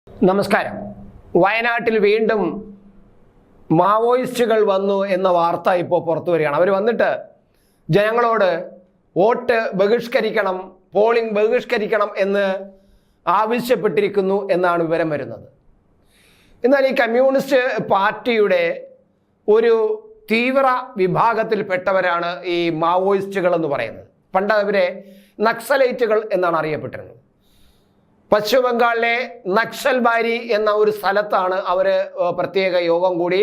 നമസ്കാരം. വയനാട്ടിൽ വീണ്ടും മാവോയിസ്റ്റുകൾ വന്നു എന്ന വാർത്ത ഇപ്പോൾ പുറത്തു വരികയാണ്. അവർ വന്നിട്ട് ജനങ്ങളോട് വോട്ട് ബഹിഷ്കരിക്കണം, പോളിംഗ് ബഹിഷ്കരിക്കണം എന്ന് ആവശ്യപ്പെട്ടിരിക്കുന്നു എന്നാണ് വിവരം വരുന്നത്. എന്നാൽ ഈ കമ്മ്യൂണിസ്റ്റ് പാർട്ടിയുടെ ഒരു തീവ്ര വിഭാഗത്തിൽപ്പെട്ടവരാണ് ഈ മാവോയിസ്റ്റുകൾ എന്ന് പറയുന്നത്. പണ്ട് അവരെ നക്സലൈറ്റുകൾ എന്നാണ് അറിയപ്പെട്ടിരുന്നത്. പശ്ചിമ ബംഗാളിലെ നക്സൽബാരി എന്ന ഒരു സ്ഥലത്താണ് അവർ പ്രത്യേക യോഗം കൂടി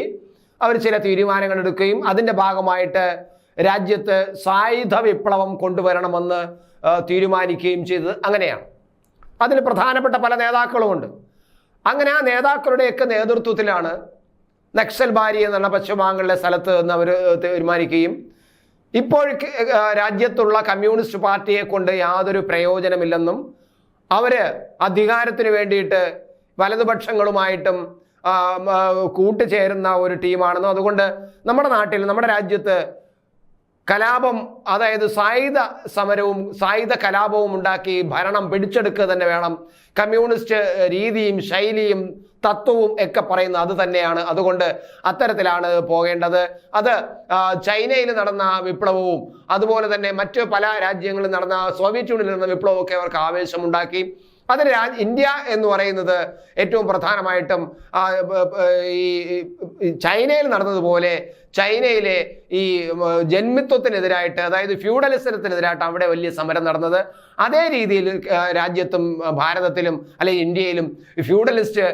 അവർ ചില തീരുമാനങ്ങൾ എടുക്കുകയും അതിൻ്റെ ഭാഗമായിട്ട് രാജ്യത്ത് സായുധ വിപ്ലവം കൊണ്ടുവരണമെന്ന് തീരുമാനിക്കുകയും ചെയ്തത് അങ്ങനെയാണ്. അതിൽ പ്രധാനപ്പെട്ട പല നേതാക്കളുമുണ്ട്. അങ്ങനെ ആ നേതാക്കളുടെയൊക്കെ നേതൃത്വത്തിലാണ് നക്സൽബാരി എന്നുള്ള പശ്ചിമ ബംഗാളിലെ സ്ഥലത്ത് നിന്ന് അവർ തീരുമാനിക്കുകയും ഇപ്പോൾ രാജ്യത്തുള്ള കമ്മ്യൂണിസ്റ്റ് പാർട്ടിയെ കൊണ്ട് യാതൊരു പ്രയോജനമില്ലെന്നും അവര് അധികാരത്തിന് വേണ്ടിയിട്ട് വലതുപക്ഷങ്ങളുമായിട്ടും കൂട്ടുചേരുന്ന ഒരു ടീമാണെന്നും അതുകൊണ്ട് നമ്മുടെ നാട്ടിൽ നമ്മുടെ രാജ്യത്ത് കലാപം, അതായത് സായുധ സമരവും സായുധ കലാപവും ഉണ്ടാക്കി ഭരണം പിടിച്ചെടുക്കുക തന്നെ വേണം, കമ്മ്യൂണിസ്റ്റ് രീതിയും ശൈലിയും തത്വവും ഒക്കെ പറയുന്നത് അത് തന്നെയാണ്, അതുകൊണ്ട് അത്തരത്തിലാണ് പോകേണ്ടത്. അത് ചൈനയിൽ നടന്ന വിപ്ലവവും അതുപോലെ തന്നെ മറ്റു പല രാജ്യങ്ങളിൽ നടന്ന സോവിയറ്റ് യൂണിയനിൽ നടന്ന വിപ്ലവവും ഒക്കെ അവർക്ക് ആവേശമുണ്ടാക്കി. അതിന് ഇന്ത്യ എന്ന് പറയുന്നത് ഏറ്റവും പ്രധാനമായിട്ടും ഈ ചൈനയിൽ നടന്നതുപോലെ ചൈനയിലെ ഈ ജന്മിത്വത്തിനെതിരായിട്ട്, അതായത് ഫ്യൂഡലിസത്തിനെതിരായിട്ട് അവിടെ വലിയ സമരം നടന്നത്. അതേ രീതിയിൽ രാജ്യത്തും ഭാരതത്തിലും അല്ലെങ്കിൽ ഇന്ത്യയിലും ഫ്യൂഡലിസ്റ്റ്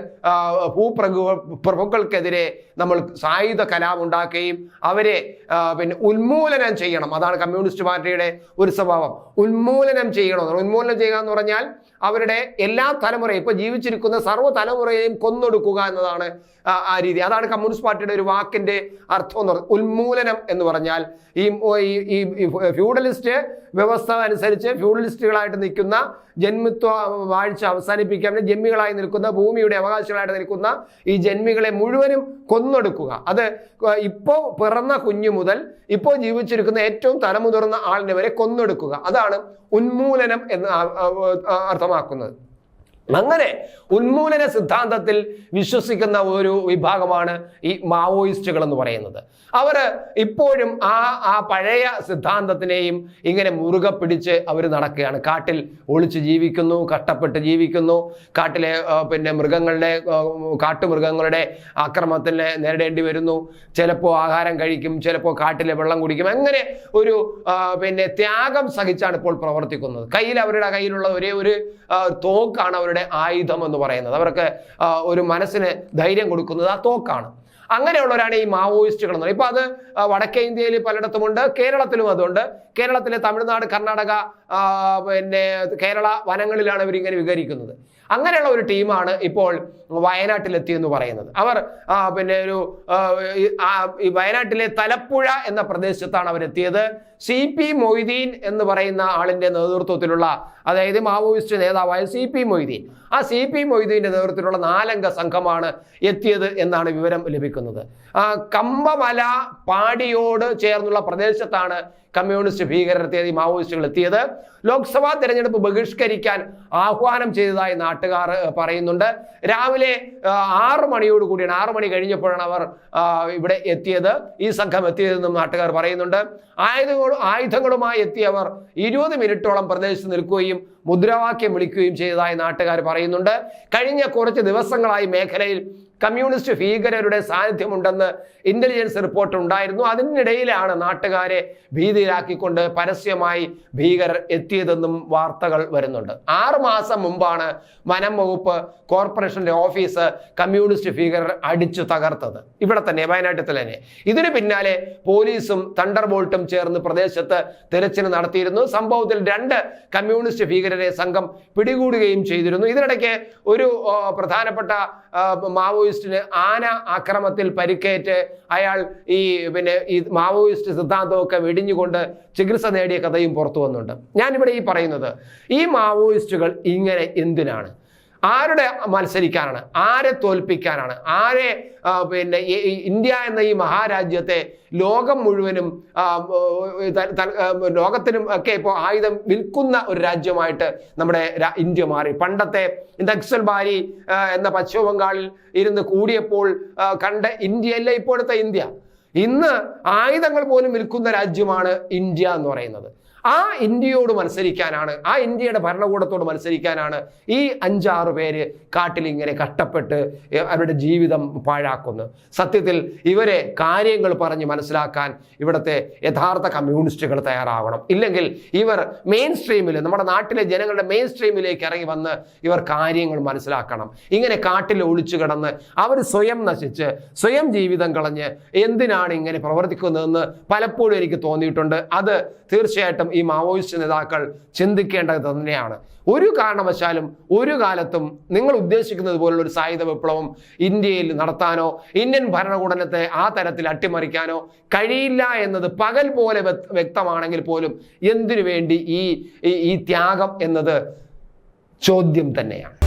ഭൂപ്രഭുക്കൾക്കെതിരെ നമ്മൾ സായുധ കലാപം ഉണ്ടാക്കുകയും അവരെ പിന്നെ ഉന്മൂലനം ചെയ്യണം. അതാണ് കമ്മ്യൂണിസ്റ്റ് പാർട്ടിയുടെ ഒരു സ്വഭാവം. ഉന്മൂലനം ചെയ്യണം. ഉന്മൂലനം ചെയ്യുക എന്ന് പറഞ്ഞാൽ അവരുടെ എല്ലാ തലമുറയും, ഇപ്പൊ ജീവിച്ചിരിക്കുന്ന സർവ്വ തലമുറയെയും കൊന്നൊടുക്കുക എന്നതാണ് ആ രീതി. അതാണ് കമ്മ്യൂണിസ്റ്റ് പാർട്ടിയുടെ ഒരു വാക്കിന്റെ അർത്ഥം എന്ന് പറയുന്നത്. ഉന്മൂലനം എന്ന് പറഞ്ഞാൽ ഈ ഫ്യൂഡലിസ്റ്റ് വ്യവസ്ഥ അനുസരിച്ച് ഫ്യൂഡലിസ്റ്റുകളായിട്ട് നിൽക്കുന്ന ജന്മിത്വ വാഴ്ച അവസാനിപ്പിക്കാൻ ജന്മികളായി നിൽക്കുന്ന ഭൂമിയുടെ അവകാശികളായിട്ട് നിൽക്കുന്ന ഈ ജന്മികളെ മുഴുവനും കൊന്നൊടുക്കുക. അത് ഇപ്പോൾ പിറന്ന കുഞ്ഞു മുതൽ ഇപ്പോൾ ജീവിച്ചിരിക്കുന്ന ഏറ്റവും തലമുതിർന്ന ആളിനെ വരെ കൊന്നൊടുക്കുക. അതാണ് ഉന്മൂലനം എന്ന് അർത്ഥമാക്കുന്നത്. അങ്ങനെ ഉന്മൂലന സിദ്ധാന്തത്തിൽ വിശ്വസിക്കുന്ന ഒരു വിഭാഗമാണ് ഈ മാവോയിസ്റ്റുകൾ എന്ന് പറയുന്നത്. അവർ ഇപ്പോഴും ആ പഴയ സിദ്ധാന്തത്തിനെയും ഇങ്ങനെ മുറുകെ പിടിച്ച് അവർ നടക്കുകയാണ്. കാട്ടിൽ ഒളിച്ച് ജീവിക്കുന്നു, കഷ്ടപ്പെട്ട് ജീവിക്കുന്നു, കാട്ടിലെ പിന്നെ കാട്ടുമൃഗങ്ങളുടെ ആക്രമണത്തിന് നേരിടേണ്ടി വരുന്നു, ചിലപ്പോൾ ആഹാരം കഴിക്കും, ചിലപ്പോൾ കാട്ടിലെ വെള്ളം കുടിക്കും. അങ്ങനെ ഒരു പിന്നെ ത്യാഗം സഹിച്ചാണ് ഇപ്പോൾ പ്രവർത്തിക്കുന്നത്. അവരുടെ കയ്യിലുള്ള ഒരേ ഒരു തോക്കാണ് അവരുടെ ആയുധം എന്ന് പറയുന്നത്. അവർക്ക് ഒരു മനസ്സിന് ധൈര്യം കൊടുക്കുന്നത് ആ തോക്കാണ്. അങ്ങനെയുള്ളവരാണ് ഈ മാവോയിസ്റ്റുകൾ എന്ന് പറയുന്നത്. ഇപ്പൊ അത് വടക്കേ ഇന്ത്യയിൽ പലയിടത്തുമുണ്ട്, കേരളത്തിലും അതുണ്ട്. കേരളത്തിലെ തമിഴ്നാട്, കർണാടക, പിന്നെ കേരള വനങ്ങളിലാണ് ഇവരിങ്ങനെ വിഹരിക്കുന്നത്. അങ്ങനെയുള്ള ഒരു ടീമാണ് ഇപ്പോൾ വയനാട്ടിലെത്തിയെന്ന് പറയുന്നത്. അവർ പിന്നെ ഈ വയനാട്ടിലെ തലപ്പുഴ എന്ന പ്രദേശത്താണ് അവരെത്തിയത്. CP മൊയ്തീൻ എന്ന് പറയുന്ന ആളിന്റെ നേതൃത്വത്തിലുള്ള, അതായത് മാവോയിസ്റ്റ് നേതാവായ CP മൊയ്തീൻ, ആ CP മൊയ്തീന്റെ നേതൃത്വത്തിലുള്ള 4 അംഗ സംഘമാണ് എത്തിയത് എന്നാണ് വിവരം ലഭിക്കുന്നത്. കമ്പമല പാടിയോട് ചേർന്നുള്ള പ്രദേശത്താണ് കമ്മ്യൂണിസ്റ്റ് ഭീകരരെത്തിയത്, ഈ മാവോയിസ്റ്റുകൾ എത്തിയത്. ലോക്സഭാ തെരഞ്ഞെടുപ്പ് ബഹിഷ്കരിക്കാൻ ആഹ്വാനം ചെയ്തതായി നാട്ടുകാർ പറയുന്നുണ്ട്. രാവിലെ 6 മണിയോട് കൂടിയാണ്, 6 മണി കഴിഞ്ഞപ്പോഴാണ് അവർ ഇവിടെ എത്തിയത്, ഈ സംഘം എത്തിയതെന്നും നാട്ടുകാർ പറയുന്നുണ്ട്. ആയുധങ്ങളുമായി എത്തിയവർ 20 മിനിറ്റോളം പ്രദേശത്ത് നിൽക്കുകയും മുദ്രാവാക്യം വിളിക്കുകയും ചെയ്തതായി നാട്ടുകാർ പറയുന്നുണ്ട്. കഴിഞ്ഞ കുറച്ച് ദിവസങ്ങളായി മേഖലയിൽ കമ്മ്യൂണിസ്റ്റ് ഭീകരരുടെ സാന്നിധ്യമുണ്ടെന്ന് ഇന്റലിജൻസ് റിപ്പോർട്ട് ഉണ്ടായിരുന്നു. അതിനിടയിലാണ് നാട്ടുകാരെ ഭീതിയിലാക്കിക്കൊണ്ട് പരസ്യമായി ഭീകരർ എത്തിയതെന്നും വാർത്തകൾ വരുന്നുണ്ട്. 6 മാസം മുമ്പാണ് വനം വകുപ്പ് കോർപ്പറേഷന്റെ ഓഫീസ് കമ്മ്യൂണിസ്റ്റ് ഭീകരർ അടിച്ചു തകർത്തത്, ഇവിടെ തന്നെ വയനാട്ടിൽ തന്നെ. ഇതിന് പിന്നാലെ പോലീസും തണ്ടർ ബോൾട്ടും ചേർന്ന് പ്രദേശത്ത് തിരച്ചിൽ നടത്തിയിരുന്നു. സംഭവത്തിൽ 2 കമ്മ്യൂണിസ്റ്റ് ഭീകരരെ സംഘം പിടികൂടുകയും ചെയ്തിരുന്നു. ഇതിനിടയ്ക്ക് ഒരു പ്രധാനപ്പെട്ട മാവോയിസ്റ്റിന് ആന ആക്രമണത്തിൽ പരിക്കേറ്റ് അയാൾ ഈ മാവോയിസ്റ്റ് സിദ്ധാന്തമൊക്കെ വെടിഞ്ഞുകൊണ്ട് ചികിത്സ നേടിയ കഥയും പുറത്തു വന്നുണ്ട്. ഞാനിവിടെ ഈ പറയുന്നത്, ഈ മാവോയിസ്റ്റുകൾ ഇങ്ങനെ എന്തിനാണ്? ആരുടെ മത്സരിക്കാനാണ്, ആരെ തോൽപ്പിക്കാനാണ്, ആരെ പിന്നെ ഇന്ത്യ എന്ന ഈ മഹാരാജ്യത്തെ ലോകം മുഴുവനും ലോകത്തിനും ഒക്കെ ഇപ്പോൾ ആയുധം വിൽക്കുന്ന ഒരു രാജ്യമായിട്ട് നമ്മുടെ ഇന്ത്യ മാറി. പണ്ടത്തെ നക്സൽ ബാരി എന്ന പശ്ചിമ ബംഗാളിൽ ഇരുന്ന് കൂടിയപ്പോൾ കണ്ട ഇന്ത്യയല്ല ഇപ്പോഴത്തെ ഇന്ത്യ. ഇന്ന് ആയുധങ്ങൾ പോലും വിൽക്കുന്ന രാജ്യമാണ് ഇന്ത്യ എന്ന് പറയുന്നത്. ആ ഇന്ത്യയോട് മത്സരിക്കാനാണ്, ആ ഇന്ത്യയുടെ ഭരണകൂടത്തോട് മത്സരിക്കാനാണ് ഈ 5-6 പേര് കാട്ടിൽ ഇങ്ങനെ കഷ്ടപ്പെട്ട് അവരുടെ ജീവിതം പാഴാക്കുന്നത്. സത്യത്തിൽ ഇവരെ കാര്യങ്ങൾ പറഞ്ഞ് മനസ്സിലാക്കാൻ ഇവിടുത്തെ യഥാർത്ഥ കമ്മ്യൂണിസ്റ്റുകൾ തയ്യാറാവണം. ഇല്ലെങ്കിൽ ഇവർ മെയിൻ സ്ട്രീമിൽ, നമ്മുടെ നാട്ടിലെ ജനങ്ങളുടെ മെയിൻ സ്ട്രീമിലേക്ക് ഇറങ്ങി വന്ന് ഇവർ കാര്യങ്ങൾ മനസ്സിലാക്കണം. ഇങ്ങനെ കാട്ടിൽ ഒളിച്ചു കിടന്ന് അവർ സ്വയം നശിച്ച് സ്വയം ജീവിതം കളഞ്ഞ് എന്തിനാണ് ഇങ്ങനെ പ്രവർത്തിക്കുന്നതെന്ന് പലപ്പോഴും എനിക്ക് തോന്നിയിട്ടുണ്ട്. അത് തീർച്ചയായിട്ടും ഈ മാവോയിസ്റ്റ് നേതാക്കൾ ചിന്തിക്കേണ്ടത് തന്നെയാണ്. ഒരു കാരണവശാലും ഒരു കാലത്തും നിങ്ങൾ ഉദ്ദേശിക്കുന്നത് പോലുള്ള ഒരു സായുധ വിപ്ലവം ഇന്ത്യയിൽ നടത്താനോ ഇന്ത്യൻ ഭരണകൂടത്തെ ആ തരത്തിൽ അട്ടിമറിക്കാനോ കഴിയില്ല എന്നത് പകൽ പോലെ വ്യക്തമാണെങ്കിൽ പോലും എന്തിനു വേണ്ടി ഈ ത്യാഗം എന്നത് ചോദ്യം തന്നെയാണ്.